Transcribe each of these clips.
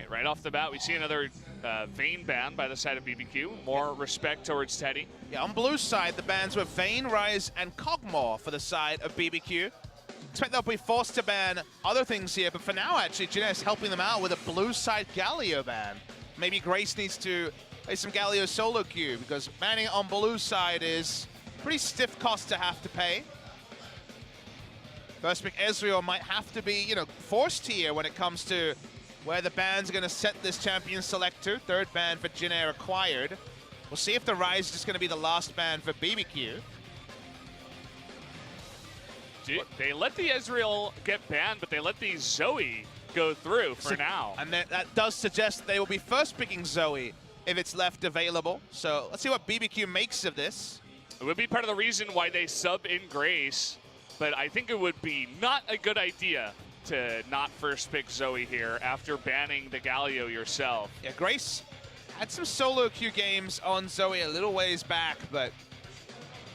right off the bat, we see another Vayne ban by the side of BBQ. More respect towards Teddy. Yeah, on blue side, the bans were Vayne, Rise, and Cogmore for the side of BBQ. Expect they'll be forced to ban other things here, but for now, actually, Jinair's helping them out with a blue side Galio ban. Maybe Grace needs to play some Galio solo queue, because banning it on blue side is pretty stiff cost to have to pay. First pick Ezreal might have to be, forced here when it comes to where the ban's going to set this champion select to. Third ban for Jinair acquired. We'll see if the Rise is just going to be the last ban for BBQ. They let the Ezreal get banned, but they let the Zoe go through for now. And that does suggest that they will be first picking Zoe if it's left available. So let's see what BBQ makes of this. It would be part of the reason why they sub in Grace, but I think it would be not a good idea to not first pick Zoe here after banning the Galio yourself. Yeah, Grace had some solo queue games on Zoe a little ways back, but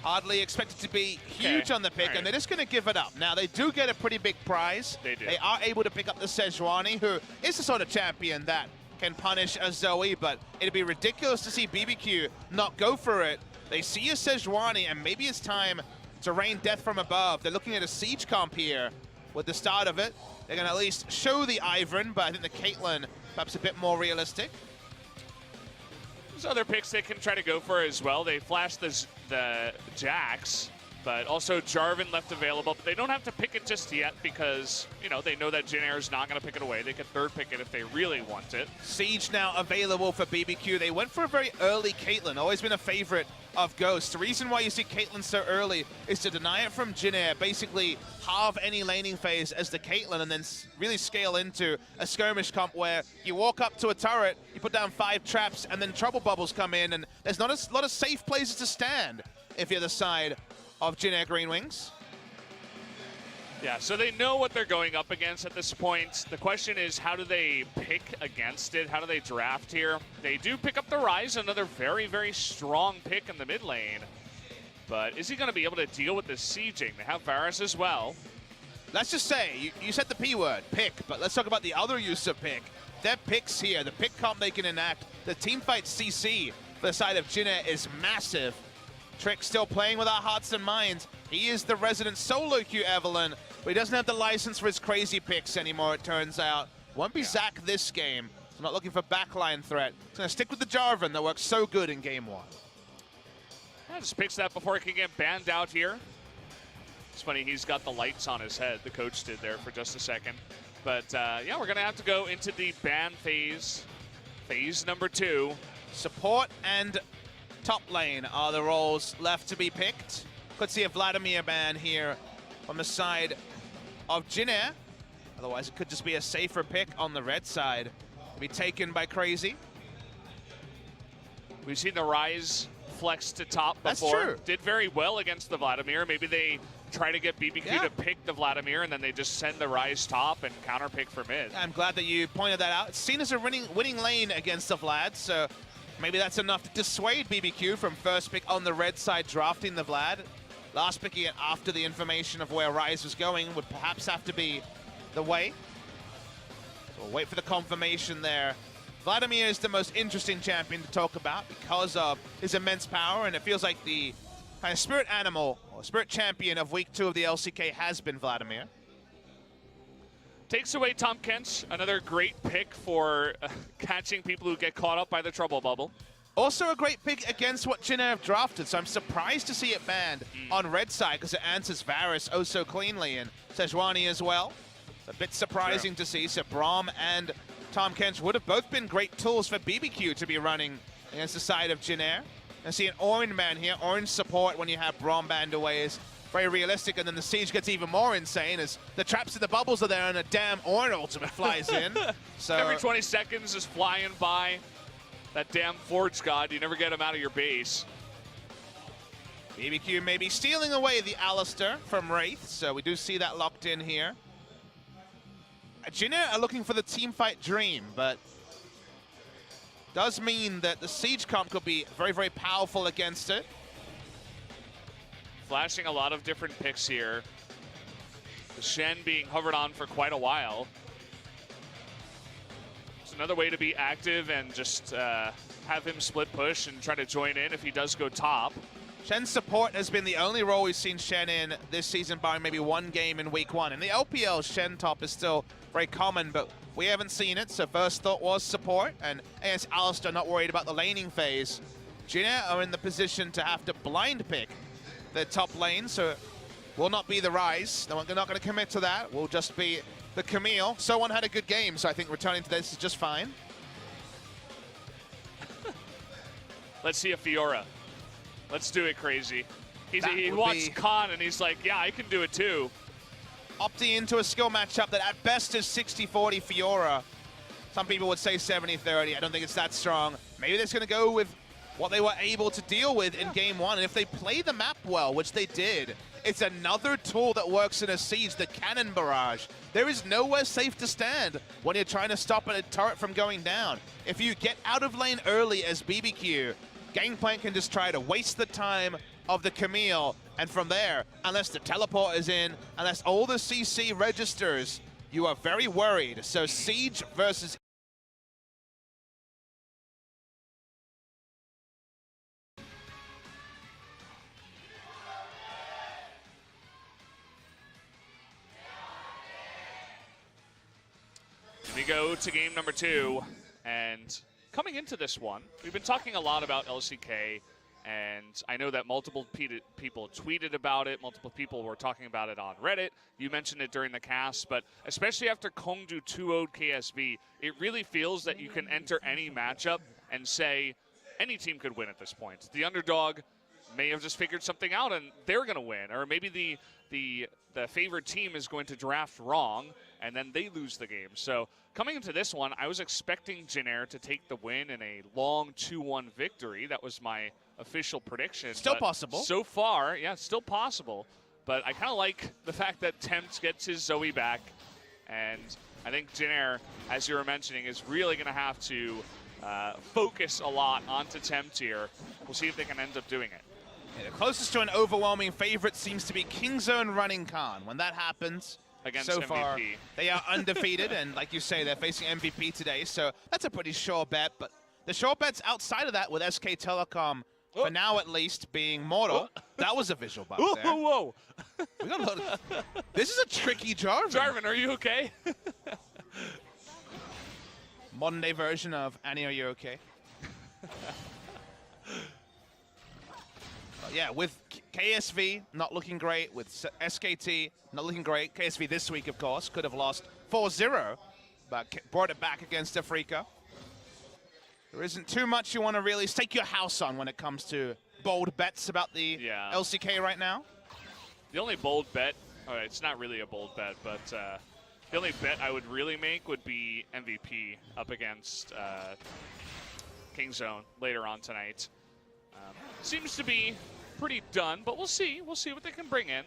hardly expected to be huge on the pick, and they're just going to give it up. Now, they do get a pretty big prize. They do. They are able to pick up the Sejuani, who is the sort of champion that can punish a Zoe, but it'd be ridiculous to see BBQ not go for it. They see a Sejuani, and maybe it's time to rain death from above. They're looking at a Siege comp here with the start of it. They're going to at least show the Ivern, but I think the Caitlyn perhaps a bit more realistic. There's other picks they can try to go for as well. They flashed the Jax, but also Jarvan left available. But they don't have to pick it just yet because, they know that Jinair is not going to pick it away. They could third pick it if they really want it. Siege now available for BBQ. They went for a very early Caitlyn, always been a favorite of Ghost. The reason why you see Caitlyn so early is to deny it from Jinair, basically halve any laning phase as the Caitlyn, and then really scale into a skirmish comp where you walk up to a turret, you put down 5 traps, and then trouble bubbles come in, and there's not a lot of safe places to stand if you're the side of Jinair Greenwings. Yeah, so they know what they're going up against at this point. The question is, how do they pick against it? How do they draft here? They do pick up the Rise, another very, very strong pick in the mid lane. But is he going to be able to deal with the sieging? They have Varus as well. Let's just say, you said the P word, pick, but let's talk about the other use of pick. Their picks here, the pick comp they can enact, the teamfight CC for the side of Jinair is massive. Trick still playing with our hearts and minds. He is the resident solo queue Evelyn, but he doesn't have the license for his crazy picks anymore, it turns out. Won't be Zac this game. I'm not looking for backline threat. He's going to stick with the Jarvan that works so good in game 1. Yeah, just picks that before he can get banned out here. It's funny, he's got the lights on his head. The coach did there for just a second. But yeah, we're going to have to go into the ban phase. Phase number 2. Support and top lane are the roles left to be picked. Could see a Vladimir ban here on the side of Jinair. Otherwise, it could just be a safer pick on the red side. To be taken by Crazy. We've seen the Rise flex to top before. That's true. Did very well against the Vladimir. Maybe they try to get BBQ to pick the Vladimir, and then they just send the Rise top and counter pick for mid. I'm glad that you pointed that out. It's seen as a winning lane against the Vlad, so maybe that's enough to dissuade BBQ from first pick on the red side drafting the Vlad. Last picking it after the information of where Rise was going would perhaps have to be the way. So we'll wait for the confirmation there. Vladimir is the most interesting champion to talk about because of his immense power, and it feels like the kind of spirit animal or spirit champion of week 2 of the LCK has been Vladimir. Takes away Tahm Kench, another great pick for catching people who get caught up by the trouble bubble. Also a great pick against what Jinair have drafted, so I'm surprised to see it banned on red side because it answers Varus oh so cleanly, and Sejuani as well. It's a bit surprising to see, so Braum and Tahm Kench would have both been great tools for BBQ to be running against the side of Jinair. And see an orange man here, orange support when you have Braum banned away is very realistic, and then the siege gets even more insane as the traps and the bubbles are there and a damn Ornn ultimate flies in. So every 20 seconds is flying by. That damn Forge God, you never get him out of your base. BBQ may be stealing away the Alistair from Wraith, so we do see that locked in here. Jinair are looking for the teamfight dream, but does mean that the siege comp could be very, very powerful against it. Flashing a lot of different picks here. The Shen being hovered on for quite a while. It's another way to be active and just have him split push and try to join in if he does go top. Shen's support has been the only role we've seen Shen in this season, barring maybe one game in week 1. In the LPL, Shen top is still very common, but we haven't seen it, so first thought was support, and as Alistair not worried about the laning phase, Jinair are in the position to have to blind pick their top lane, so it will not be the Rise. They're not going to commit to that. Will just be the Camille. Someone had a good game, so I think returning to this is just fine. Let's see a Fiora. Let's do it, Crazy. He watched Khan and he's like, yeah, I can do it too. Opting into a skill matchup that at best is 60-40 Fiora. Some people would say 70-30. I don't think it's that strong. Maybe they're going to go with what they were able to deal with in game 1. And if they play the map well, which they did, it's another tool that works in a siege, the cannon barrage. There is nowhere safe to stand when you're trying to stop a turret from going down. If you get out of lane early as BBQ, Gangplank can just try to waste the time of the Camille, and from there, unless the teleport is in, unless all the CC registers, you are very worried. So Siege versus we go to game number 2, and coming into this one, we've been talking a lot about LCK, and I know that multiple people tweeted about it, multiple people were talking about it on Reddit. You mentioned it during the cast, but especially after Kongju 2-0'd KSV, it really feels that you can enter any matchup and say any team could win at this point. The underdog may have just figured something out and they're going to win, or maybe the favored team is going to draft wrong and then they lose the game. So coming into this one, I was expecting Jinair to take the win in a long 2-1 victory. That was my official prediction. Still possible. So far, yeah, still possible. But I kind of like the fact that Tempt gets his Zoe back. And I think Jinair, as you were mentioning, is really going to have to focus a lot onto Tempt here. We'll see if they can end up doing it. Yeah, the closest to an overwhelming favorite seems to be Kingzone running Khan. When that happens, against so MVP. far, they are undefeated, and like you say, they're facing MVP today, so that's a pretty sure bet. But the sure bets outside of that, with SK Telecom, for now at least, being mortal, that was a visual buff there. Whoa. We got a load of, this is a tricky Jarvan. Jarvan, are you okay? Modern day version of Annie, are you okay? Yeah, with KSV not looking great, with SKT not looking great. KSV this week, of course, could have lost 4-0, but brought it back against Afrika. There isn't too much you want to really stake your house on when it comes to bold bets about the LCK right now. The only bold bet, it's not really a bold bet, but the only bet I would really make would be MVP up against Kingzone later on tonight. Seems to be pretty done, but we'll see. We'll see what they can bring in.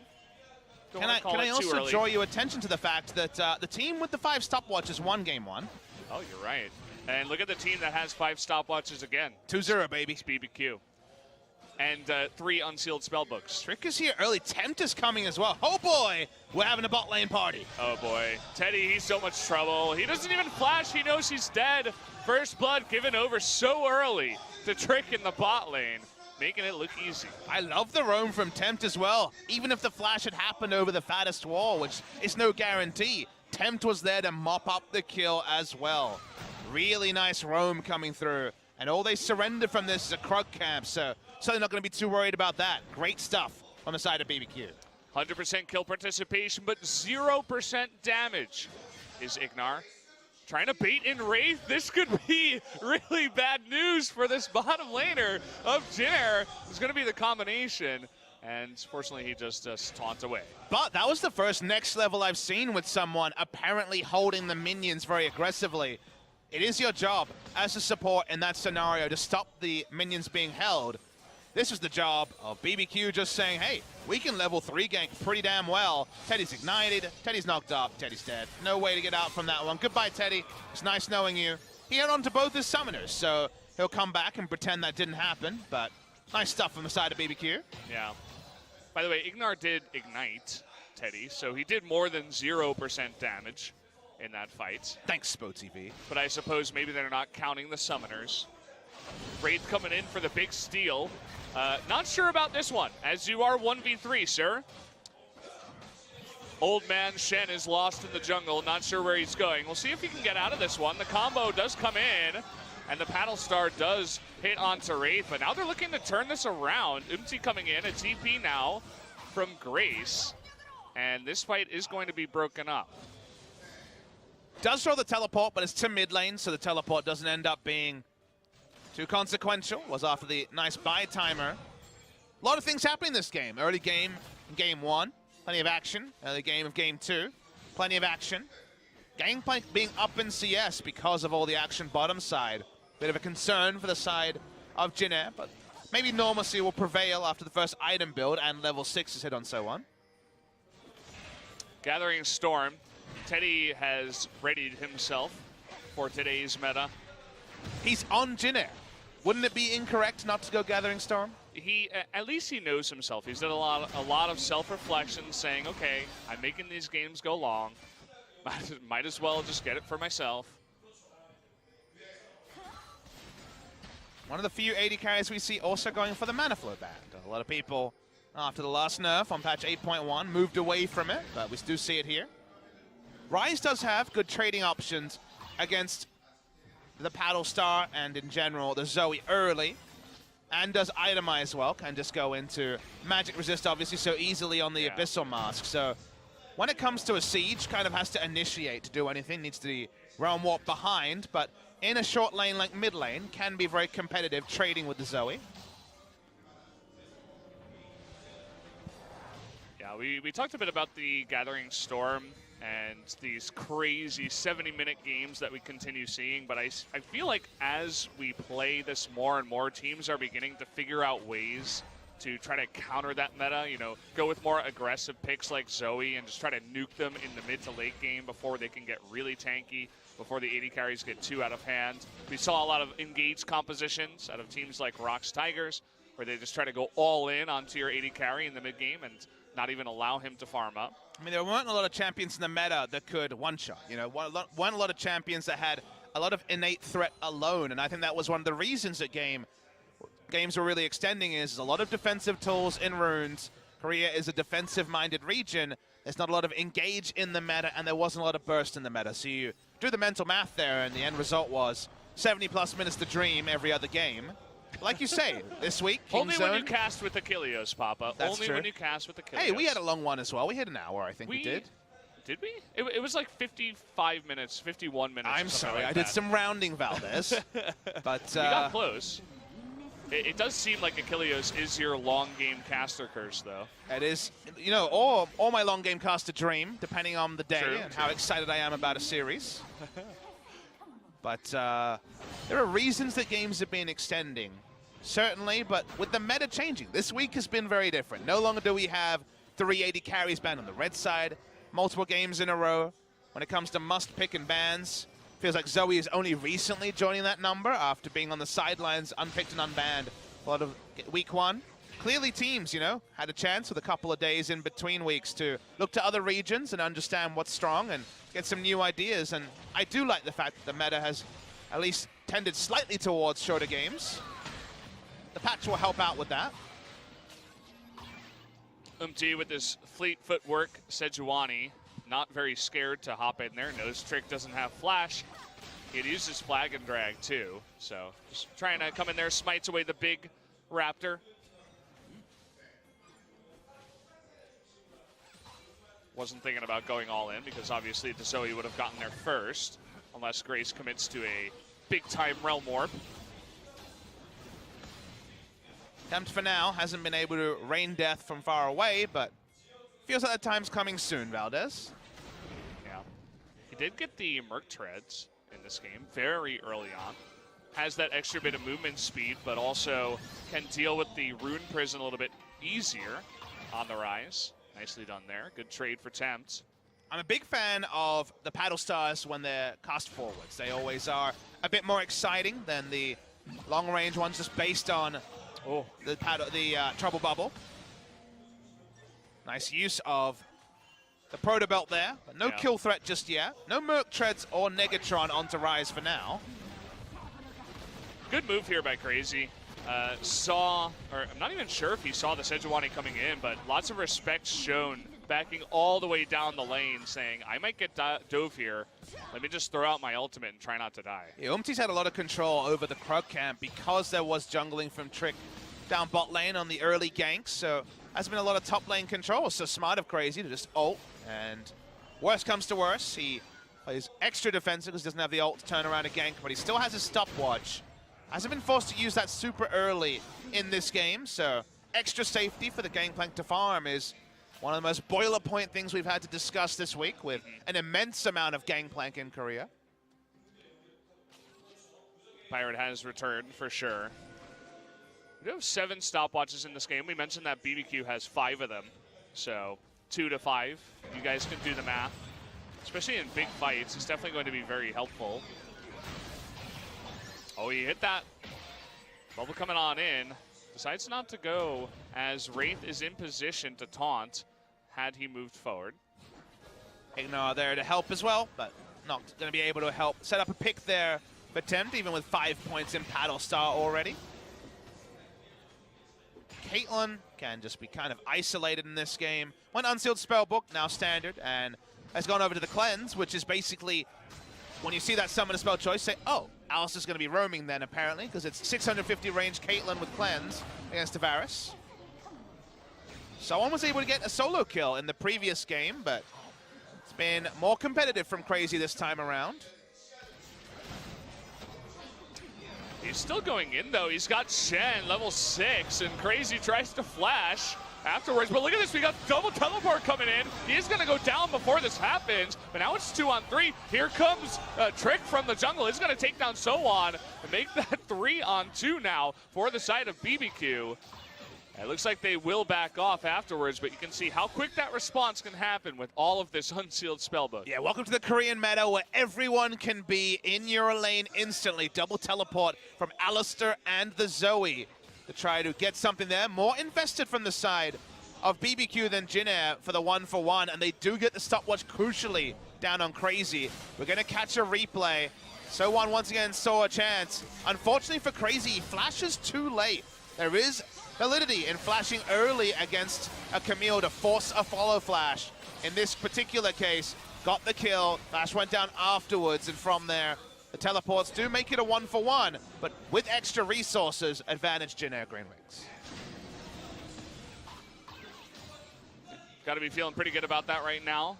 Can I also draw your attention to the fact that the team with the 5 stopwatches won game 1? Oh, you're right. And look at the team that has 5 stopwatches again. 2-0, baby. It's BBQ. And 3 unsealed spellbooks. Trick is here early. Tempt is coming as well. Oh boy, we're having a bot lane party. Oh boy. Teddy, he's so much trouble. He doesn't even flash. He knows he's dead. First blood given over so early to Trick in the bot lane, making it look easy. I love the roam from Tempt as well. Even if the flash had happened over the fattest wall, which is no guarantee, Tempt was there to mop up the kill as well. Really nice roam coming through. And all they surrendered from this is a Krug camp, so certainly not going to be too worried about that. Great stuff on the side of BBQ. 100% kill participation, but 0% damage is Ignar. Trying to bait in Wraith. This could be really bad news for this bottom laner of Jinair. It's going to be the combination, and fortunately he just taunts away. But that was the first next level I've seen with someone apparently holding the minions very aggressively. It is your job as a support in that scenario to stop the minions being held. This is the job of BBQ just saying, hey, we can level 3 gank pretty damn well. Teddy's ignited, Teddy's knocked up, Teddy's dead. No way to get out from that one. Goodbye, Teddy. It's nice knowing you. He held on to both his summoners, so he'll come back and pretend that didn't happen, but nice stuff from the side of BBQ. Yeah. By the way, Ignar did ignite Teddy, so he did more than 0% damage. in that fight. Thanks, SpoTV. But I suppose maybe they're not counting the summoners. Wraith coming in for the big steal. Not sure about this one, as you are 1v3, sir. Old man Shen is lost in the jungle, not sure where he's going. We'll see if he can get out of this one. The combo does come in, and the Paddle Star does hit onto Wraith, but now they're looking to turn this around. Umti coming in, a TP now from Grace, and this fight is going to be broken up. Does throw the teleport, but it's to mid lane, so the teleport doesn't end up being too consequential. Was after the nice buy timer. A lot of things happening this game. Early game in game 1, plenty of action. Early game of game 2, plenty of action. Gangplank being up in CS because of all the action bottom side. Bit of a concern for the side of Jinair, but maybe normalcy will prevail after the first item build and level 6 is hit on so on. Gathering Storm. Teddy has readied himself for today's meta. He's on Jinair. Wouldn't it be incorrect not to go Gathering Storm? At least he knows himself. He's done a lot of self-reflection, saying, okay, I'm making these games go long. Might as well just get it for myself. One of the few AD carries we see also going for the Mana Flow band. A lot of people, after the last nerf on patch 8.1, moved away from it, but we do see it here. Ryze does have good trading options against the Paddle Star and, in general, the Zoe early, and does itemize well. Can just go into magic resist, obviously, so easily on the Abyssal Mask. So when it comes to a siege, kind of has to initiate to do anything, needs to be Realm Warp behind, but in a short lane like mid lane, can be very competitive trading with the Zoe. Yeah, we talked a bit about the Gathering Storm and these crazy 70-minute games that we continue seeing, but I feel like as we play this more and more, teams are beginning to figure out ways to try to counter that meta, you know, go with more aggressive picks like Zoe and just try to nuke them in the mid to late game before they can get really tanky, before the AD carries get too out of hand. We saw a lot of engaged compositions out of teams like Rox Tigers, where they just try to go all in onto your AD carry in the mid game and not even allow him to farm up. I mean, there weren't a lot of champions in the meta that could one-shot. You know, weren't a lot of champions that had a lot of innate threat alone, and I think that was one of the reasons that games were really extending is a lot of defensive tools in runes. Korea is a defensive-minded region. There's not a lot of engage in the meta, and there wasn't a lot of burst in the meta. So you do the mental math there, and the end result was 70-plus minutes to dream every other game. Like you say, this week, Only when you cast with Achilles, Papa. That's Only true. when you cast with Achilles. Hey, we had a long one as well. We hit an hour, I think we did. Did we? It was like 55 minutes, 51 minutes. I'm sorry, like I did some rounding, Valdez. But we got close. It does seem like Achilles is your long game caster curse, though. It is, you know, or my long game caster dream, depending on the day and how excited I am about a series. But there are reasons that games have been extending, certainly, but with the meta changing, this week has been very different. No longer do we have 380 carries banned on the red side, multiple games in a row. When it comes to must-pick and bans, feels like Zoe is only recently joining that number after being on the sidelines, unpicked and unbanned a lot of week 1. Clearly teams, you know, had a chance with a couple of days in between weeks to look to other regions and understand what's strong and get some new ideas. And I do like the fact that the meta has at least tended slightly towards shorter games. The patch will help out with that. Umti with his fleet footwork, Sejuani not very scared to hop in there. Nose Trick doesn't have flash. It uses flag and drag too. So just trying to come in there, smites away the big raptor. Wasn't thinking about going all in because obviously the Zoe would have gotten there first unless Grace commits to a big-time Realm Warp. Tempt for now hasn't been able to rain death from far away, but feels like that time's coming soon, Valdez. Yeah. He did get the Merc Treads in this game very early on. Has that extra bit of movement speed, but also can deal with the Rune Prison a little bit easier on the rise. Nicely done there. Good trade for Tempt. I'm a big fan of the Paddle Stars when they're cast forwards. They always are a bit more exciting than the long-range ones just based on the Trouble Bubble. Nice use of the Proto Belt there, but no kill threat just yet. No Merc Treads or Negatron onto Rise for now. Good move here by Crazy. I'm not even sure if he saw the Sejuani coming in, but lots of respect shown, backing all the way down the lane, saying, I might get dove here. Let me just throw out my ultimate and try not to die. Yeah, Umti's had a lot of control over the Krug camp because there was jungling from Trick down bot lane on the early ganks, so has been a lot of top lane control. So smart of Crazy to just ult, and worst comes to worst, he plays extra defensive because he doesn't have the ult to turn around a gank, but he still has his stopwatch. Hasn't been forced to use that super early in this game, so extra safety for the Gangplank to farm is one of the most boiler point things we've had to discuss this week, with an immense amount of Gangplank in Korea. Pirate has returned for sure. We do have 7 stopwatches in this game. We mentioned that BBQ has 5 of them, so 2 to 5. You guys can do the math. Especially in big fights, it's definitely going to be very helpful. Oh, he hit that. Bubble coming on in. Decides not to go as Wraith is in position to taunt had he moved forward. Ignore there to help as well, but not going to be able to help. Set up a pick there for Tempt, even with 5 points in Paddle Star already. Caitlyn can just be kind of isolated in this game. Went Unsealed Spellbook, now standard, and has gone over to the Cleanse, which is basically, when you see that summon a spell choice, say, oh, Alistair's going to be roaming then, apparently, because it's 650 range Caitlyn with Cleanse against Tavares. Someone was able to get a solo kill in the previous game, but it's been more competitive from Crazy this time around. He's still going in, though. He's got Shen, level 6, and Crazy tries to flash afterwards. But look at this, we got double teleport coming in. He is going to go down before this happens, but now it's 2 on 3. Here comes Trick from the jungle. He's going to take down Sowan and make that 3 on 2 now for the side of BBQ. It looks like they will back off afterwards, but you can see how quick that response can happen with all of this unsealed spellbook. Yeah, welcome to the Korean meta where everyone can be in your lane instantly. Double teleport from Alistair and the Zoe to try to get something there. More invested from the side of BBQ than Jinair for the 1-for-1, and they do get the stopwatch crucially down on Crazy. We're going to catch a replay. Sowan once again saw a chance. Unfortunately for Crazy, he flashes too late. There is validity in flashing early against a Camille to force a follow flash. In this particular case, got the kill, flash went down afterwards, and from there, the teleports do make it a 1-for-1, but with extra resources, advantage Jinair Greenwings. Got to be feeling pretty good about that right now.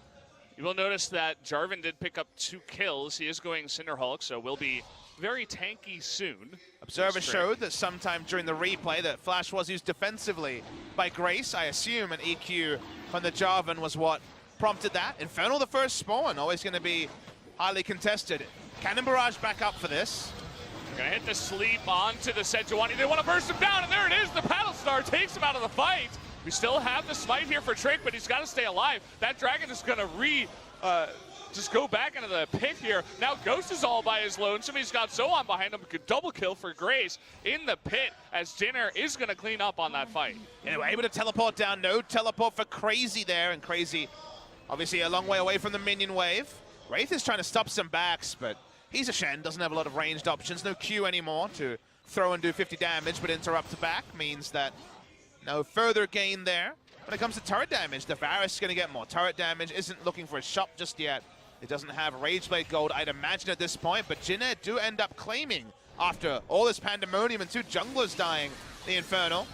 You will notice that Jarvan did pick up 2 kills. He is going Cinderhulk, so will be very tanky soon. Observer showed that sometime during the replay that Flash was used defensively by Grace. I assume an EQ from the Jarvan was what prompted that. Infernal the first spawn, always going to be highly contested. Cannon Barrage back up for this. They're going to hit the sleep onto the Sejuani. They want to burst him down, and there it is. The Paddle Star takes him out of the fight. We still have the smite here for Trick, but he's got to stay alive. That dragon is going to just go back into the pit here. Now Ghost is all by his lonesome. He's got Sohan behind him. Good double kill for Grace in the pit as Jinair is going to clean up on that fight. Anyway, able to teleport down. No teleport for Crazy there, and Crazy obviously a long way away from the minion wave. Wraith is trying to stop some backs, but he's a Shen, doesn't have a lot of ranged options. No Q anymore to throw and do 50 damage, but interrupt back means that no further gain there. When it comes to turret damage, Tavares is going to get more turret damage. Isn't looking for a shot just yet. It doesn't have Rageblade Gold, I'd imagine, at this point, but Jinair do end up claiming, after all this pandemonium and 2 junglers dying, the Infernal.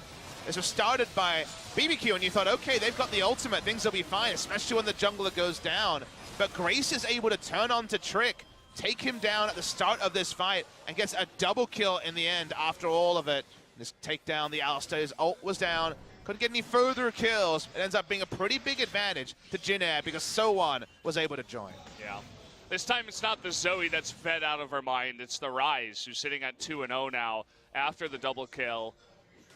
This was started by BBQ, and you thought, okay, they've got the ultimate, things will be fine, especially when the jungler goes down. But Grace is able to turn on to Trick, take him down at the start of this fight, and gets a double kill in the end after all of it. This takedown, the Alistair's ult was down. Couldn't get any further kills. It ends up being a pretty big advantage to Jinair because Sowan was able to join. Yeah. This time it's not the Zoe that's fed out of her mind. It's the Rise, who's sitting at 2-0 now after the double kill.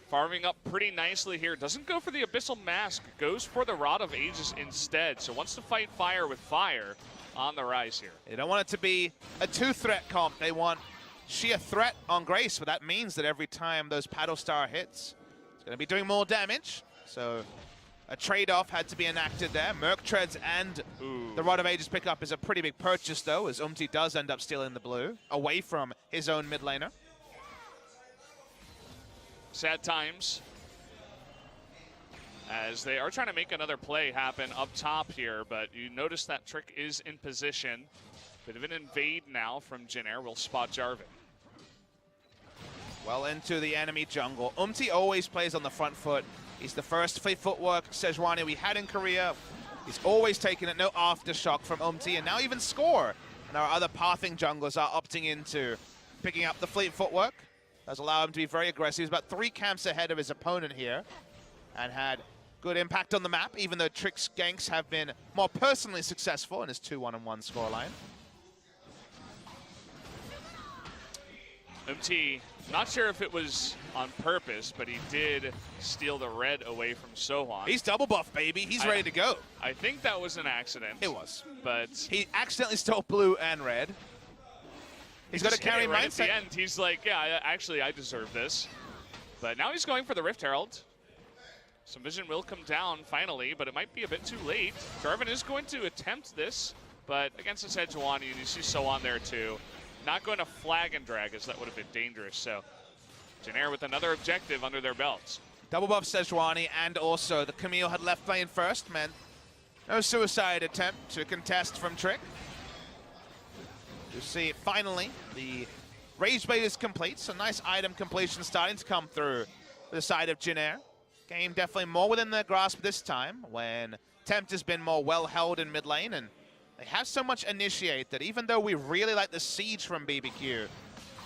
Farming up pretty nicely here. Doesn't go for the Abyssal Mask. Goes for the Rod of Ages instead. So wants to fight fire with fire on the Rise here. They don't want it to be a 2-threat comp. They want sheer threat on Grace, but that means that every time those Paddle Star hits, it's going to be doing more damage. So a trade-off had to be enacted there. Merc Treads and the Rod of Ages pickup is a pretty big purchase, though, as does end up stealing the blue away from his own mid laner. Sad times, as they are trying to make another play happen up top here, but you notice that Trick is in position. Bit of an invade now from Jinair. Will spot Jarvan. Well into the enemy jungle. Always plays on the front foot. He's the first footwork Sejuani we had in Korea. He's always taken it, no aftershock from and now even Score. And our other pathing junglers are opting into picking up the fleet footwork. Does allow him to be very aggressive. He's about 3 camps ahead of his opponent here and had good impact on the map, even though Trick's ganks have been more personally successful in his 2-1-1 scoreline. Not sure if it was on purpose, but he did steal the red away from Sohan. He's double buff, baby. He's ready to go. I think that was an accident. It was. But he accidentally stole blue and red. He's got a carry right mindset. At the end, he's like, yeah, actually, I deserve this. But now he's going for the Rift Herald. Some vision will come down finally, but it might be a bit too late. Jarvan is going to attempt this, but against the Sejuani, and you see Sohan there too. Not going to flag and drag, as that would have been dangerous. So Jinair with another objective under their belts. Double buff Sejuani, and also the Camille had left lane first, meant no suicide attempt to contest from Trick. You see, finally, the Rage Blade is complete, so nice item completion starting to come through the side of Jinair. Game definitely more within their grasp this time, when Tempt has been more well held in mid lane, and they have so much initiate that even though we really like the siege from BBQ,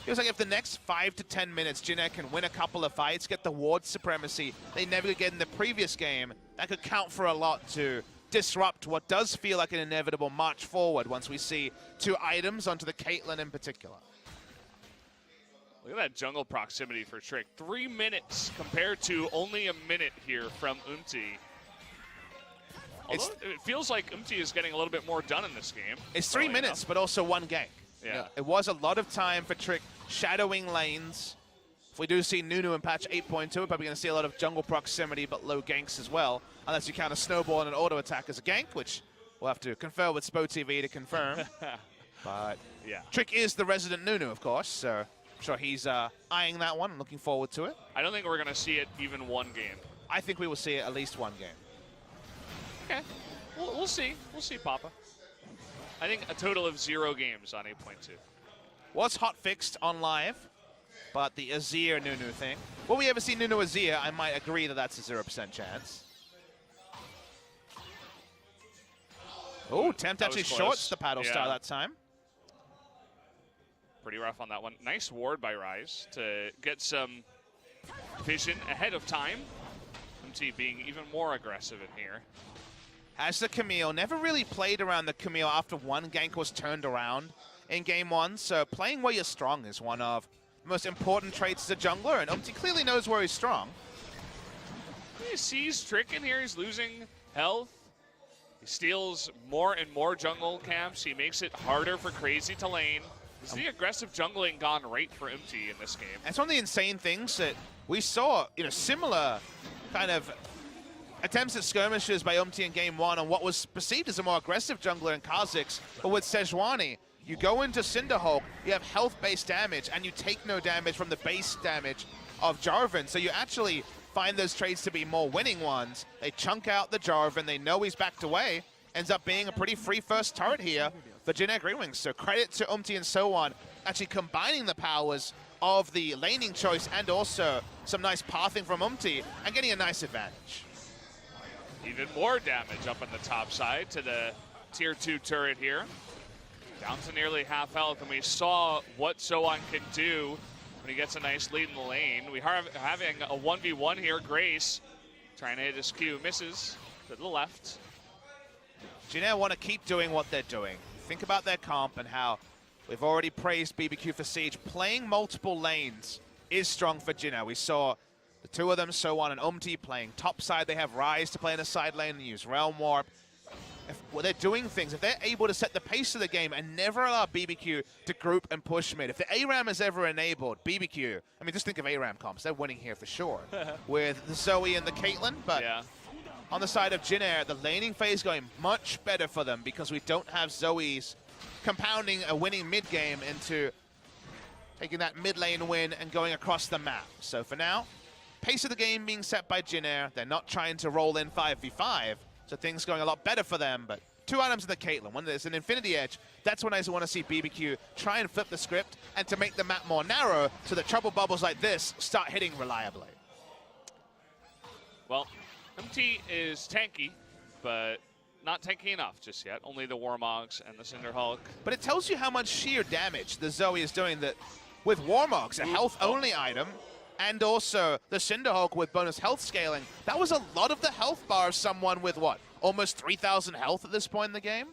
feels like if the next 5 to 10 minutes Jinair can win a couple of fights, get the ward supremacy they never get in the previous game, that could count for a lot to disrupt what does feel like an inevitable march forward once we see 2 items onto the Caitlyn in particular. Look at that jungle proximity for Trick. 3 minutes compared to only a minute here from Although it feels like is getting a little bit more done in this game. It's 3 minutes, but also 1 gank. Yeah. It was a lot of time for Trick shadowing lanes. If we do see Nunu in patch 8.2, we're probably going to see a lot of jungle proximity, but low ganks as well, unless you count a snowball and an auto attack as a gank, which we'll have to confer with SpoTV to confirm. But yeah, Trick is the resident Nunu, of course, so I'm sure he's eyeing that one and looking forward to it. I don't think we're going to see it even 1 game. I think we will see it at least 1 game. Okay, we'll see. We'll see, Papa. I think a total of 0 games on 8.2. Was hot fixed on live, but the Azir Nunu thing. Will we ever see Nunu Azir? I might agree that that's a 0% chance. Oh, Tempt actually shorts the paddle star that time. Pretty rough on that one. Nice ward by Rise to get some vision ahead of time. MT being even more aggressive in here. As the Camille, never really played around the Camille after 1 gank was turned around in game 1, so playing where you're strong is one of the most important traits as a jungler, and Umti clearly knows where he's strong. He sees Trick in here, he's losing health. He steals more and more jungle camps, he makes it harder for Crazy to lane. Is the aggressive jungling gone right for MT in this game? That's one of the insane things that we saw, similar kind of attempts at skirmishes by in game 1 on what was perceived as a more aggressive jungler in Kha'Zix, but with Sejuani, you go into Cinderhulk, you have health-based damage, and you take no damage from the base damage of Jarvan, so you actually find those trades to be more winning ones. They chunk out the Jarvan, they know he's backed away, ends up being a pretty free first turret here for Jinair Greenwings, so credit to and Sohan actually combining the powers of the laning choice and also some nice pathing from and getting a nice advantage. Even more damage up on the top side to the tier 2 turret here. Down to nearly half health, and we saw what Sohan can do when he gets a nice lead in the lane. We are having a 1v1 here. Grace trying to hit his Q, misses to the left. Jinair want to keep doing what they're doing. Think about their comp and how we've already praised BBQ for Siege. Playing multiple lanes is strong for Jinair. We saw the 2 of them, Sohan and playing top side. They have Rise to play in a side lane and use Realm Warp. Well, they're doing things. If they're able to set the pace of the game and never allow BBQ to group and push mid, if the ARAM is ever enabled, BBQ, I mean, just think of ARAM comps. They're winning here for sure with the Zoe and the Caitlyn, but on the side of Jinair, the laning phase going much better for them because we don't have Zoe's compounding a winning mid game into taking that mid lane win and going across the map. So for now, pace of the game being set by Jinair. They're not trying to roll in 5v5, so things going a lot better for them. But 2 items in the Caitlyn. When there's an Infinity Edge, that's when I want to see BBQ try and flip the script and to make the map more narrow so that trouble bubbles like this start hitting reliably. Well, MT is tanky, but not tanky enough just yet. Only the Warmogs and the Cinderhulk. But it tells you how much sheer damage the Zoe is doing that with Warmogs, a health-only item, and also the Cinderhulk with bonus health scaling. That was a lot of the health bar of someone with, what, almost 3,000 health at this point in the game?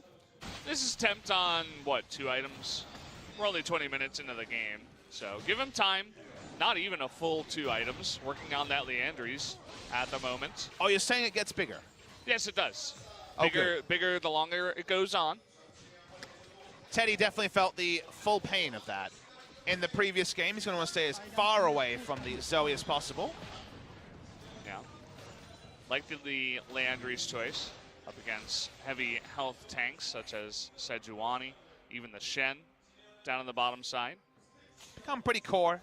This is tempt on, what, 2 items? We're only 20 minutes into the game, so give him time. Not even a full 2 items. Working on that Leandries at the moment. Oh, you're saying it gets bigger? Yes, it does. Okay. Bigger the longer it goes on. Teddy definitely felt the full pain of that. In the previous game, he's going to want to stay as far away from the Zoe as possible. Yeah. Like the Leandry's choice up against heavy health tanks such as Sejuani, even the Shen down on the bottom side. Become pretty core.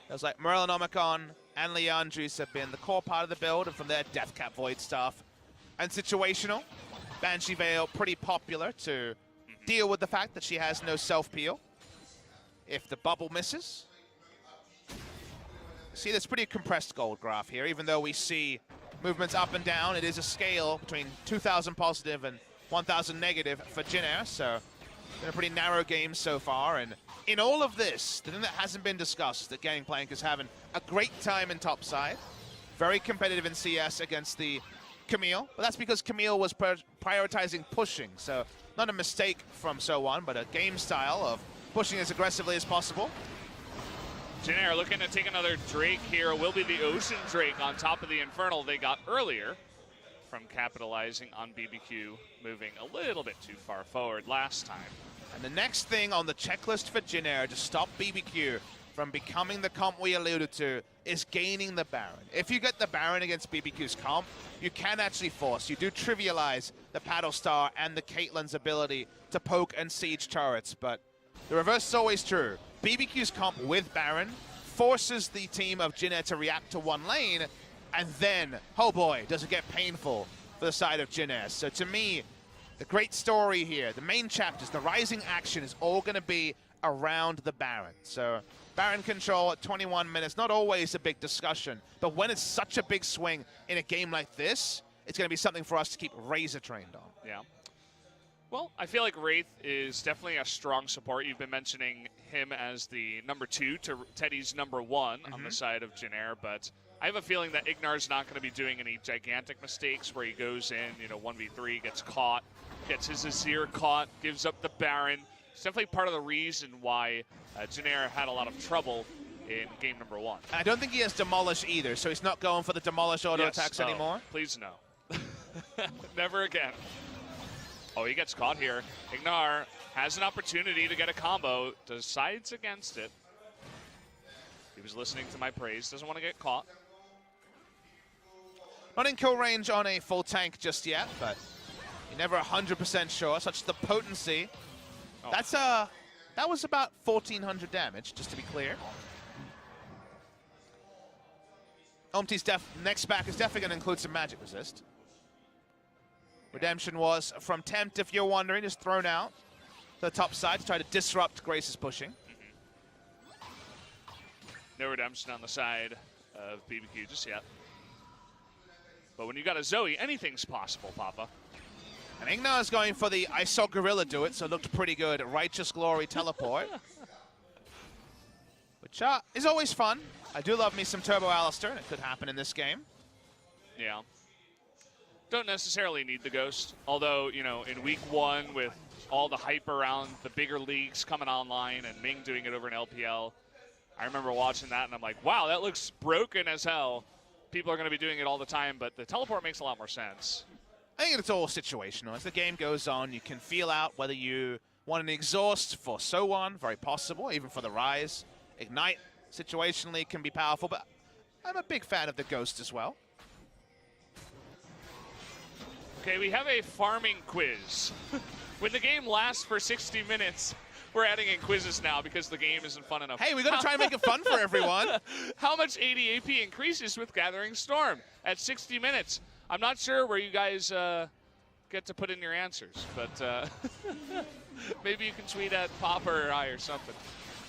There's like Merlinomicon and Leandry's have been the core part of the build, and from there, Deathcap Void stuff. And situational. Banshee Veil pretty popular to deal with the fact that she has no self-peel. If the bubble misses. See, there's pretty compressed gold graph here, even though we see movements up and down. It is a scale between 2,000 positive and 1,000 negative for Jinair, so been a pretty narrow game so far. And in all of this, the thing that hasn't been discussed is that Gangplank is having a great time in topside. Very competitive in CS against the Camille, but that's because Camille was prioritizing pushing, so not a mistake from So1, but a game style of pushing as aggressively as possible. Jinair looking to take another Drake here. Will be the Ocean Drake on top of the Infernal they got earlier from capitalizing on BBQ, moving a little bit too far forward last time. And the next thing on the checklist for Jinair to stop BBQ from becoming the comp we alluded to is gaining the Baron. If you get the Baron against BBQ's comp, you can actually force. You do trivialize the Paddle Star and the Caitlyn's ability to poke and siege turrets, but the reverse is always true. BBQ's comp with Baron forces the team of Jinair to react to one lane, and then, oh boy, does it get painful for the side of Jinair. So to me, the great story here, the main chapters, the rising action is all going to be around the Baron. So Baron control at 21 minutes, not always a big discussion, but when it's such a big swing in a game like this, it's going to be something for us to keep razor trained on. Yeah. Well, I feel like Wraith is definitely a strong support. You've been mentioning him as the number 2 to Teddy's number 1 on the side of Jinair, but I have a feeling that Ignar's not going to be doing any gigantic mistakes where he goes in, 1v3, gets caught, gets his Azir caught, gives up the Baron. It's definitely part of the reason why Jinair had a lot of trouble in game number 1. I don't think he has Demolish either, so he's not going for the Demolish auto attacks anymore. Please no. Never again. Oh, he gets caught here. Ignar has an opportunity to get a combo, decides against it. He was listening to my praise, doesn't want to get caught. Not in kill range on a full tank just yet, but you're never 100% sure. Such the potency. Oh. That was about 1,400 damage, just to be clear. Omti's next back is definitely going to include some magic resist. Redemption was from Tempt, if you're wondering, is thrown out to the top side to try to disrupt Grace's pushing. No redemption on the side of BBQ just yet. But when you got a Zoe, anything's possible, Papa. And Ignar is going for the I saw Gorilla do it, so it looked pretty good. Righteous Glory teleport. Which is always fun. I do love me some Turbo Alistair, and it could happen in this game. Yeah. Don't necessarily need the Ghost. Although, in week 1 with all the hype around the bigger leagues coming online and Ming doing it over in LPL, I remember watching that and I'm like, wow, that looks broken as hell. People are going to be doing it all the time, but the teleport makes a lot more sense. I think it's all situational. As the game goes on, you can feel out whether you want an exhaust for So1, very possible, even for the Rise. Ignite, situationally, can be powerful, but I'm a big fan of the Ghost as well. Okay, we have a farming quiz. When the game lasts for 60 minutes, we're adding in quizzes now because the game isn't fun enough. Hey, we got to try and make it fun for everyone. How much AD AP increases with Gathering Storm at 60 minutes? I'm not sure where you guys get to put in your answers, but maybe you can tweet at Papa or I or something.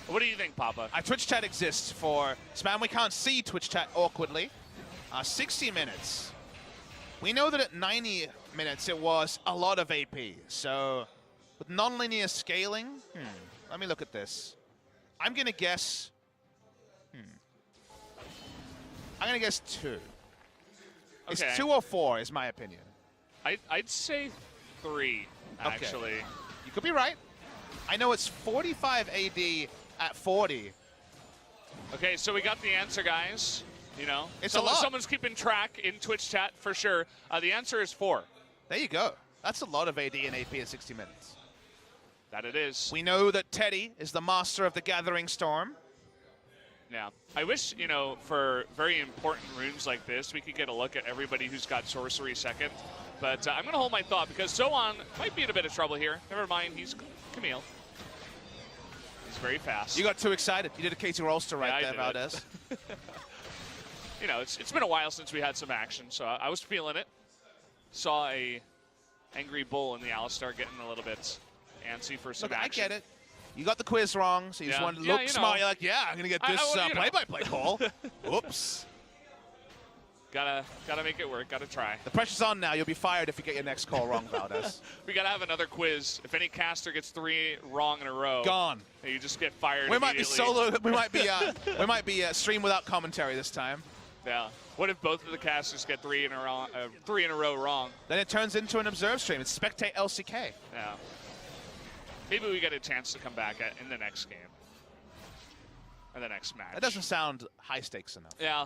What do you think, Papa? Twitch chat exists for spam. We can't see Twitch chat awkwardly. 60 minutes. We know that at 90 minutes it was a lot of AP. So with non-linear scaling, let me look at this. I'm going to guess, I'm going to guess 2. Okay. It's 2 or 4 is my opinion. I'd say 3, actually. Okay. You could be right. I know it's 45 AD at 40. Okay, so we got the answer, guys. You know, it's a lot. Someone's keeping track in Twitch chat for sure. The answer is 4. There you go. That's a lot of AD and AP in 60 minutes. That it is. We know that Teddy is the master of the Gathering Storm. Yeah. I wish, you know, for very important runes like this, we could get a look at everybody who's got Sorcery second. But I'm going to hold my thought because Sohan might be in a bit of trouble here. Never mind, he's Camille. He's very fast. You got too excited. You did a Katie Rolster right there, Valdez. You know, it's been a while since we had some action, so I was feeling it. Saw a angry bull in the Alistar getting a little bit antsy for some action. I get it. You got the quiz wrong, so you just wanted to look smart. You're like, yeah, I'm going to get this play-by-play call. Whoops. Gotta make it work. Gotta try. The pressure's on now. You'll be fired if you get your next call wrong, Valdez. We gotta have another quiz. If any caster gets 3 wrong in a row, gone. You just get fired. We might be solo. We might be stream without commentary this time. Yeah. What if both of the casters get 3 in a row wrong? Then it turns into an observe stream. It's spectate LCK. Yeah. Maybe we get a chance to come back in the next game. Or the next match. That doesn't sound high stakes enough. Yeah.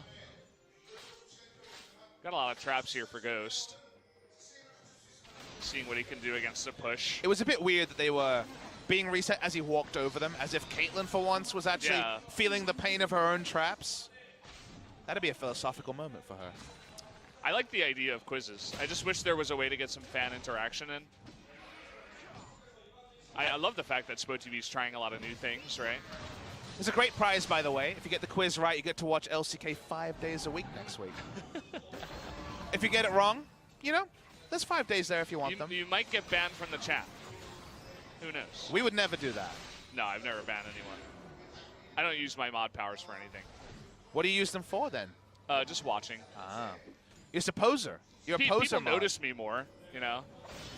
Got a lot of traps here for Ghost. Seeing what he can do against the push. It was a bit weird that they were being reset as he walked over them, as if Caitlyn for once was actually feeling the pain of her own traps. That'd be a philosophical moment for her. I like the idea of quizzes. I just wish there was a way to get some fan interaction in. I love the fact that SpoTV is trying a lot of new things, right? It's a great prize, by the way. If you get the quiz right, you get to watch LCK 5 days a week next week. If you get it wrong, you know, there's 5 days there if you want them. You might get banned from the chat. Who knows? We would never do that. No, I've never banned anyone. I don't use my mod powers for anything. What do you use them for, then? Just watching. Ah. You're a poser. You're a poser People notice me more, you know.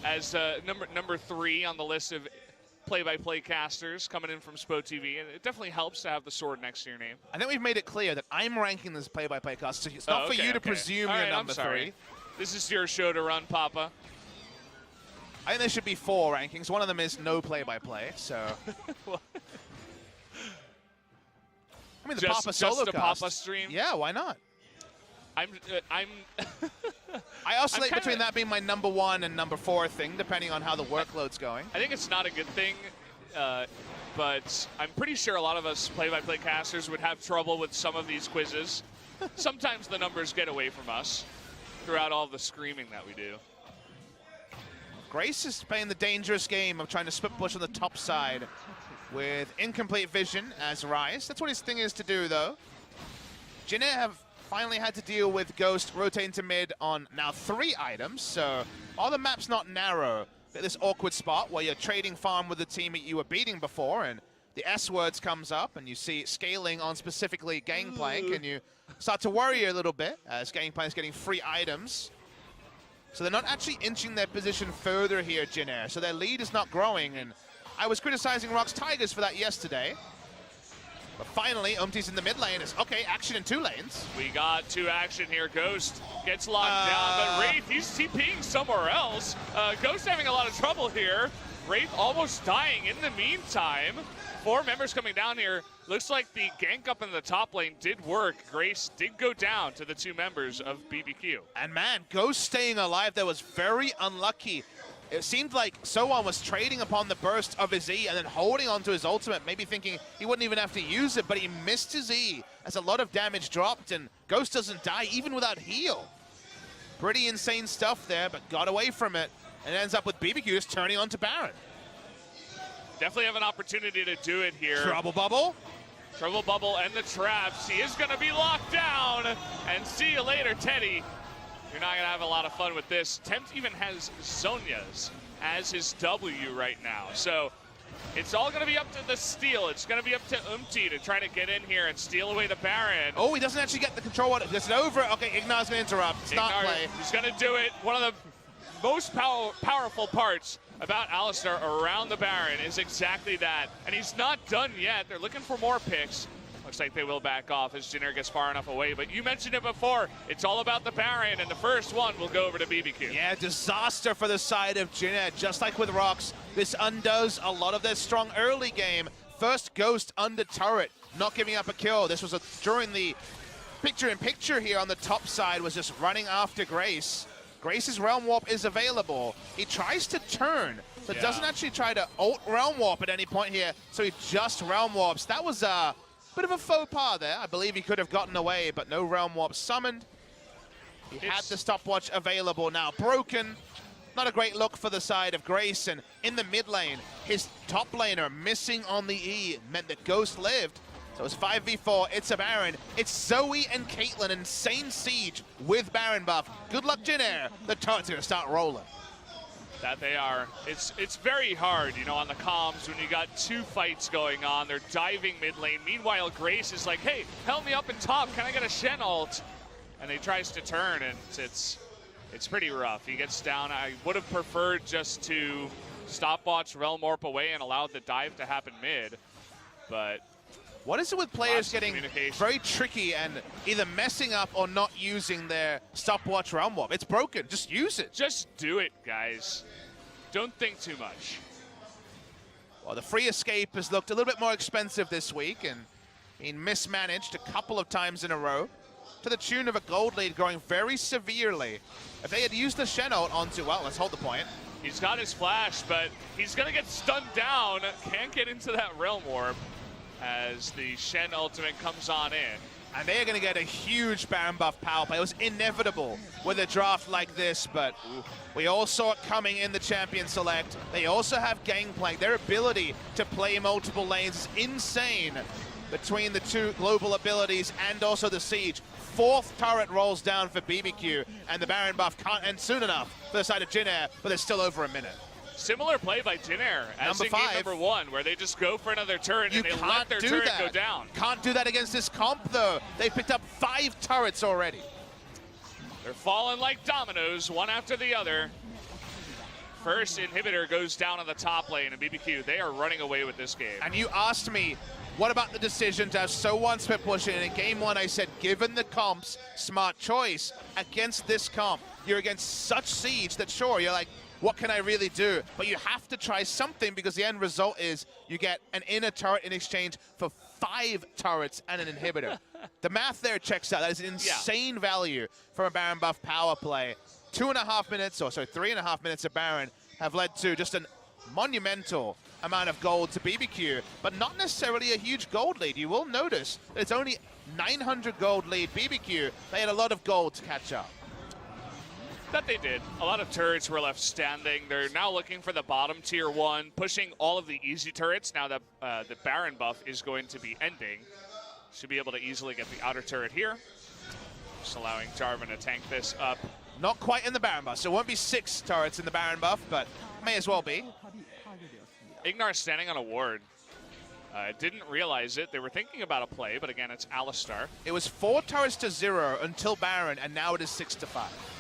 As number 3 on the list of play-by-play casters coming in from SpoTV, and it definitely helps to have the sword next to your name. I think we've made it clear that I'm ranking this play-by-play caster. It's not for you to presume you're number 3. This is your show to run, Papa. I think there should be 4 rankings. One of them is no play-by-play, so... I mean, the Papa solo just a cast. Papa stream? Yeah, why not? I oscillate between that being my number 1 and number 4 thing, depending on how the workload's going. I think it's not a good thing, but I'm pretty sure a lot of us play-by-play casters would have trouble with some of these quizzes. Sometimes the numbers get away from us throughout all the screaming that we do. Grace is playing the dangerous game of trying to split push on the top side with incomplete vision as Rise. That's what his thing is to do, though. Jinair have finally had to deal with Ghost rotating to mid on now 3 items, so all the map's not narrow. At this awkward spot where you're trading farm with the team that you were beating before, and the S words comes up, and you see scaling on specifically Gangplank, and you start to worry a little bit as Gangplank's getting free items. So they're not actually inching their position further here, Jinair, so their lead is not growing, and I was criticizing Rock's Tigers for that yesterday. But finally, Umti's in the mid lane. It's okay, action in 2 lanes. We got 2 action here. Ghost gets locked down, but Wraith, he's TPing somewhere else. Ghost having a lot of trouble here. Wraith almost dying in the meantime. 4 members coming down here. Looks like the gank up in the top lane did work. Grace did go down to the 2 members of BBQ. And man, Ghost staying alive there was very unlucky. It seemed like Sohan was trading upon the burst of his E and then holding onto his ultimate, maybe thinking he wouldn't even have to use it, but he missed his E as a lot of damage dropped, and Ghost doesn't die even without heal. Pretty insane stuff there, but got away from it. And ends up with BBQ just turning onto Baron. Definitely have an opportunity to do it here. Trouble bubble. Trouble bubble and the traps. He is going to be locked down. And see you later, Teddy. You're not going to have a lot of fun with this. Tempt even has Zonia's as his W right now. So it's all going to be up to the steal. It's going to be up to Umti to try to get in here and steal away the Baron. Oh, he doesn't actually get the control on it. Gets it over. Okay, Ignar's going to interrupt. Start play. He's going to do it. One of the most powerful parts about Alistar around the Baron is exactly that. And he's not done yet. They're looking for more picks. Looks like they will back off as Jinair gets far enough away. But you mentioned it before. It's all about the Baron, and the first one will go over to BBQ. Yeah, disaster for the side of Jinair. Just like with Rocks, this undoes a lot of their strong early game. First Ghost under turret, not giving up a kill. This was during the picture-in-picture here on the top side was just running after Grace. Grace's Realm Warp is available. He tries to turn, but doesn't actually try to ult Realm Warp at any point here, so he just Realm Warps. That was a bit of a faux pas there. I believe he could have gotten away, but no Realm Warp summoned. He had the stopwatch available now. Broken. Not a great look for the side of Grace, and in the mid lane, his top laner missing on the E meant that Ghost lived. So it's 5v4, it's a Baron. It's Zoe and Caitlyn, insane siege with Baron buff. Good luck, Jinair. The turret's gonna start rolling. That they are. It's very hard, you know, on the comms when you got two fights going on. They're diving mid lane. Meanwhile, Grace is like, hey, help me up in top. Can I get a Shen ult? And he tries to turn, and it's pretty rough. He gets down. I would have preferred just to stopwatch Realm Warp away and allowed the dive to happen mid, but what is it with players getting very tricky and either messing up or not using their stopwatch Realm Warp? It's broken. Just use it. Just do it, guys. Don't think too much. Well, the free escape has looked a little bit more expensive this week and been mismanaged a couple of times in a row to the tune of a gold lead growing very severely. If they had used the Shen ult onto, well, let's hold the point. He's got his flash, but he's going to get stunned down. Can't get into that Realm Warp as the Shen ultimate comes on in. And they are going to get a huge Baron buff power play. It was inevitable with a draft like this, but we all saw it coming in the Champion Select. They also have Gangplank. Their ability to play multiple lanes is insane between the two global abilities and also the Siege. Fourth turret rolls down for BBQ, and the Baron buff can't end soon enough for the side of Jinair, but there's still over a minute. Similar play by Jinair as in game number 1, where they just go for another turret and they let their turret go down. Can't do that against this comp, though. They picked up 5 turrets already. They're falling like dominoes, one after the other. First inhibitor goes down on the top lane, and BBQ, they are running away with this game. And you asked me, what about the decision to have So1 split push in? In game 1, I said, given the comps, smart choice. Against this comp, you're against such siege that sure, you're like, what can I really do? But you have to try something because the end result is you get an inner turret in exchange for 5 turrets and an inhibitor. The math there checks out. That is an insane value from a Baron buff power play. 2.5 minutes, or sorry, 3.5 minutes of Baron have led to just a monumental amount of gold to BBQ, but not necessarily a huge gold lead. You will notice that it's only 900 gold lead. BBQ, they had a lot of gold to catch up. That they did. A lot of turrets were left standing. They're now looking for the bottom tier 1, pushing all of the easy turrets. Now that the Baron buff is going to be ending, should be able to easily get the outer turret here. Just allowing Jarvan to tank this up. Not quite in the Baron buff, so it won't be 6 turrets in the Baron buff, but may as well be. Ignar standing on a ward. Didn't realize it. They were thinking about a play, but again, it's Alistar. It was 4 turrets to 0 until Baron, and now it is 6 to 5.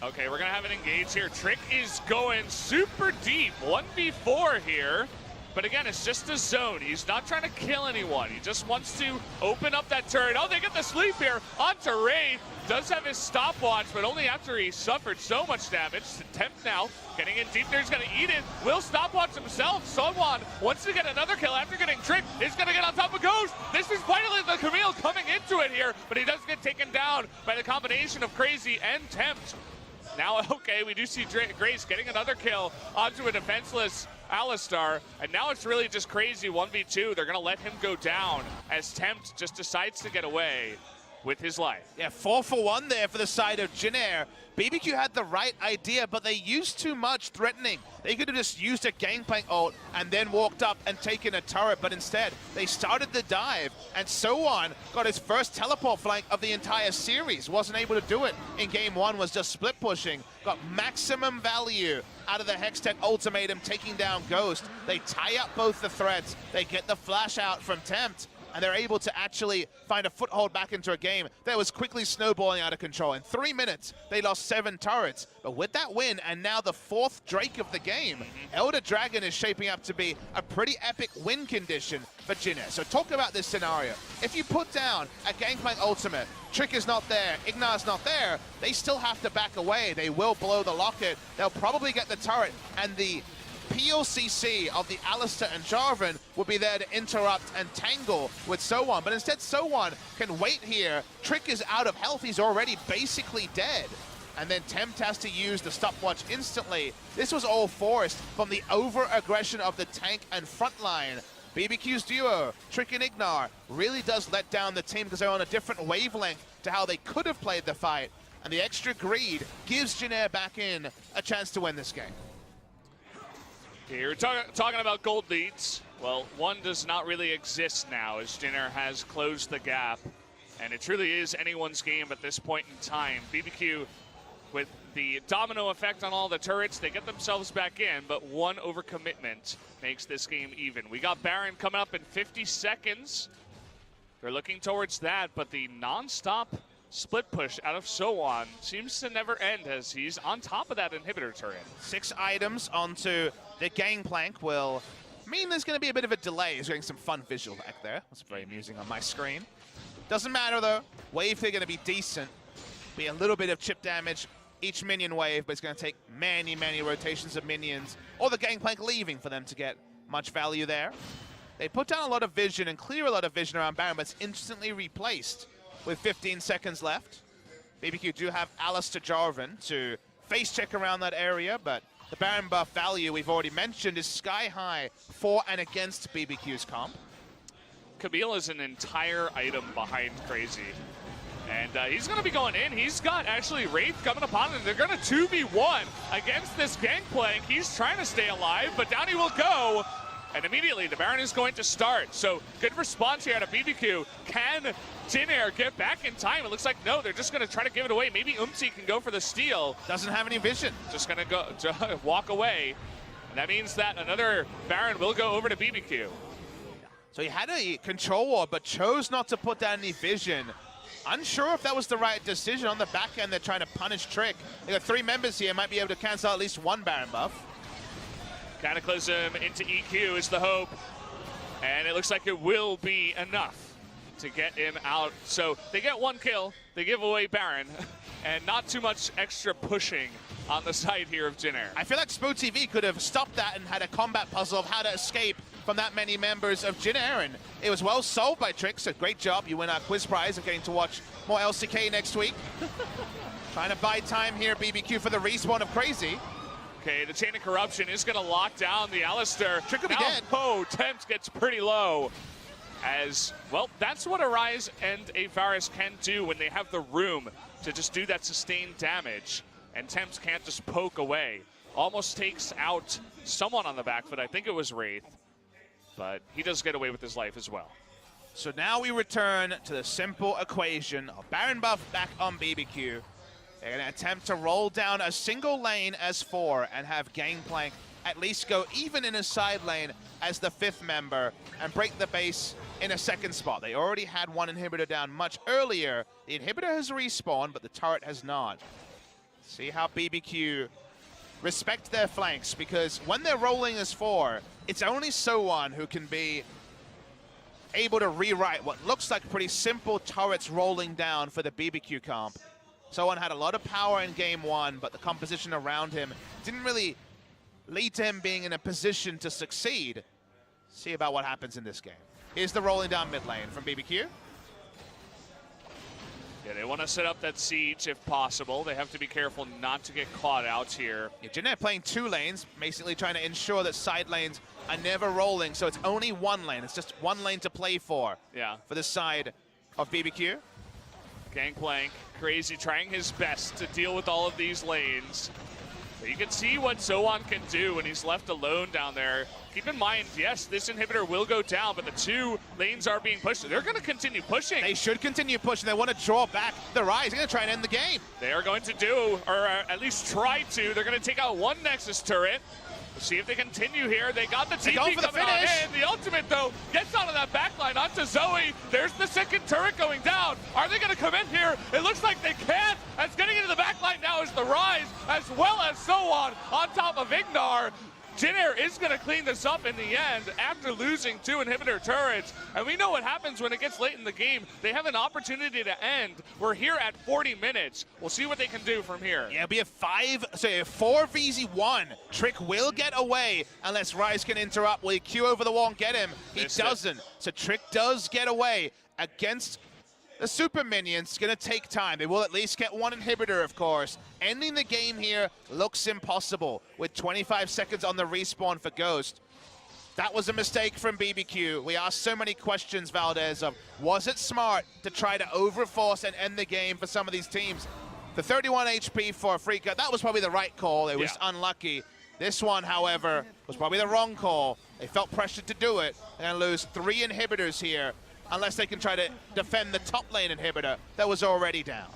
Okay, we're going to have an engage here. Trick is going super deep. 1v4 here. But again, it's just a zone. He's not trying to kill anyone. He just wants to open up that turret. Oh, they get the sleep here onto Wraith. Does have his stopwatch, but only after he suffered so much damage. Tempt now, getting in deep there. He's going to eat it. Will stopwatch himself. So1 wants to get another kill after getting tricked. He's going to get on top of Ghost. This is finally the Camille coming into it here, but he does get taken down by the combination of Crazy and Tempt. Now, okay, we do see Grace getting another kill onto a defenseless Alistar, and now it's really just Crazy 1v2. They're going to let him go down as Tempt just decides to get away. with his life. Yeah, 4 for 1 there for the side of Jinair. BBQ had the right idea, but they used too much threatening. They could have just used a gangplank ult and then walked up and taken a turret, but instead they started the dive, and So-On got his first teleport flank of the entire series. Wasn't able to do it in game 1, was just split pushing. Got maximum value out of the Hextech ultimatum, taking down Ghost. They tie up both the threads. They get the flash out from Tempt, and they're able to actually find a foothold back into a game that was quickly snowballing out of control. In 3 minutes, they lost 7 turrets. But with that win, and now the 4th Drake of the game, Elder Dragon is shaping up to be a pretty epic win condition for Jinair. So talk about this scenario. If you put down a Gangplank ultimate, Trick is not there, Ignar's not there, they still have to back away. They will blow the locket. They'll probably get the turret, and the PLCC of the Alistair and Jarvan will be there to interrupt and tangle with So-On. But instead, So-On can wait here. Trick is out of health. He's already basically dead. And then Tempt has to use the stopwatch instantly. This was all forced from the over-aggression of the tank and frontline. BBQ's duo, Trick and Ignar, really does let down the team because they're on a different wavelength to how they could have played the fight. And the extra greed gives Jinair back in a chance to win this game. You're talking about gold leads. Well, one does not really exist now as Jinair has closed the gap. And it truly is anyone's game at this point in time. BBQ, with the domino effect on all the turrets, they get themselves back in, but one overcommitment makes this game even. We got Baron coming up in 50 seconds. They're looking towards that, but the non-stop split push out of So-On seems to never end as he's on top of that inhibitor turret. 6 items onto the gangplank will mean there's going to be a bit of a delay. He's getting some fun visual back there. That's very amusing on my screen. Doesn't matter though. Wave they're going to be decent. Be a little bit of chip damage each minion wave, but it's going to take many, many rotations of minions or the gangplank leaving for them to get much value there. They put down a lot of vision and clear a lot of vision around Baron, but it's instantly replaced with 15 seconds left. BBQ do have Alistair Jarvan to face check around that area, but the Baron buff value we've already mentioned is sky high for and against BBQ's comp. Camille is an entire item behind Crazy. And he's going to be going in. He's got actually Wraith coming upon him. They're going to 2v1 against this gangplank. He's trying to stay alive, but down he will go. And immediately the Baron is going to start. So good response here out of BBQ. Can Jinair get back in time? It looks like no, they're just going to try to give it away. Maybe Umti can go for the steal. Doesn't have any vision. Just going to go walk away. And that means that another Baron will go over to BBQ. So he had a control ward, but chose not to put down any vision. Unsure if that was the right decision. On the back end, they're trying to punish Trick. They got 3 members here, might be able to cancel at least 1 Baron buff. Cataclysm into EQ is the hope. And it looks like it will be enough to get him out. So they get 1 kill, they give away Baron, and not too much extra pushing on the side here of Jinair. I feel like Spo TV could have stopped that and had a combat puzzle of how to escape from that many members of Jinair, and it was well solved by Trick, so great job. You win our quiz prize of getting to watch more LCK next week. Trying to buy time here, BBQ, for the respawn of Crazy. Okay, the Chain of Corruption is going to lock down the Alistair. Trick will be dead. Oh, Tempt gets pretty low. As, well, that's what a Ryze and a Varus can do when they have the room to just do that sustained damage. And Tempt can't just poke away. Almost takes out someone on the back foot. I think it was Wraith. But he does get away with his life as well. So now we return to the simple equation of Baron buff back on BBQ. They're going to attempt to roll down a single lane as 4 and have Gangplank at least go even in a side lane as the 5th member and break the base in a 2nd spot. They already had 1 inhibitor down much earlier. The inhibitor has respawned, but the turret has not. See how BBQ respect their flanks, because when they're rolling as 4, it's only So-On who can be able to rewrite what looks like pretty simple turrets rolling down for the BBQ comp. So-On had a lot of power in game 1, but the composition around him didn't really lead to him being in a position to succeed. See about what happens in this game. Here's the rolling down mid lane from BBQ. Yeah, they want to set up that siege if possible. They have to be careful not to get caught out here. Yeah, Jinair playing 2 lanes, basically trying to ensure that side lanes are never rolling, so it's only 1 lane. It's just 1 lane to play for. Yeah. For the side of BBQ. Gangplank, Crazy trying his best to deal with all of these lanes. But you can see what Sowan can do when he's left alone down there. Keep in mind, yes, this inhibitor will go down, but the 2 lanes are being pushed. They're going to continue pushing. They should continue pushing. They want to draw back the Rise. They're going to try and end the game. They are going to do, or at least try to. They're going to take out 1 Nexus turret. We'll see if they continue here. They got the TP coming on in. The ultimate, though, gets out of that backline onto Zoe. There's the 2nd turret going down. Are they going to come in here? It looks like they can. As getting into the backline now is the Rise, as well as Sowan on top of Ignar. Jinair is going to clean this up in the end after losing 2 inhibitor turrets. And we know what happens when it gets late in the game. They have an opportunity to end. We're here at 40 minutes. We'll see what they can do from here. Yeah, it'll be a 4v1. Trick will get away unless Rise can interrupt. Will he Q over the wall and get him? He doesn't. So Trick does get away against the super minions. It's going to take time. They will at least get 1 inhibitor, of course. Ending the game here looks impossible with 25 seconds on the respawn for Ghost. That was a mistake from BBQ. We asked so many questions, Valdez, of was it smart to try to overforce and end the game for some of these teams? The 31 HP for Freaka, that was probably the right call. It was unlucky. This one, however, was probably the wrong call. They felt pressured to do it and lose 3 inhibitors here, unless they can try to defend the top lane inhibitor that was already down.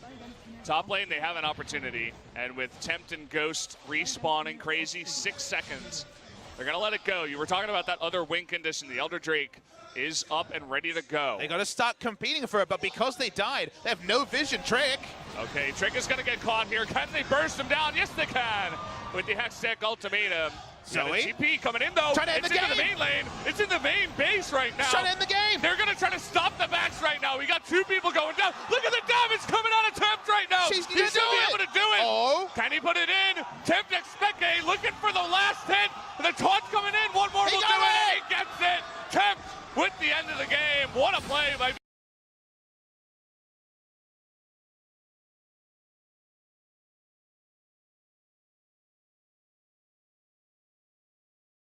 Top lane, they have an opportunity, and with Tempt and Ghost respawning Crazy, 6 seconds, they're going to let it go. You were talking about that other win condition. The Elder Drake is up and ready to go. They got to start competing for it, but because they died, they have no vision. Trick. Okay, Trick is going to get caught here. Can they burst him down? Yes, they can. With the Hextech ultimatum. Zoe. TP coming in, though. Trying to end the game. It's in the main lane. It's in the main base right now. Trying to end the game. They're going to try to stop the backs right now. We got 2 people going down. Look at the damage coming out of Tempt right now. He's going to be able to do it. Oh. Can he put it in? Tempt Expecte looking for the last hit. The taunt's coming in. 1 more will do it. And he gets it. Tempt with the end of the game. What a play by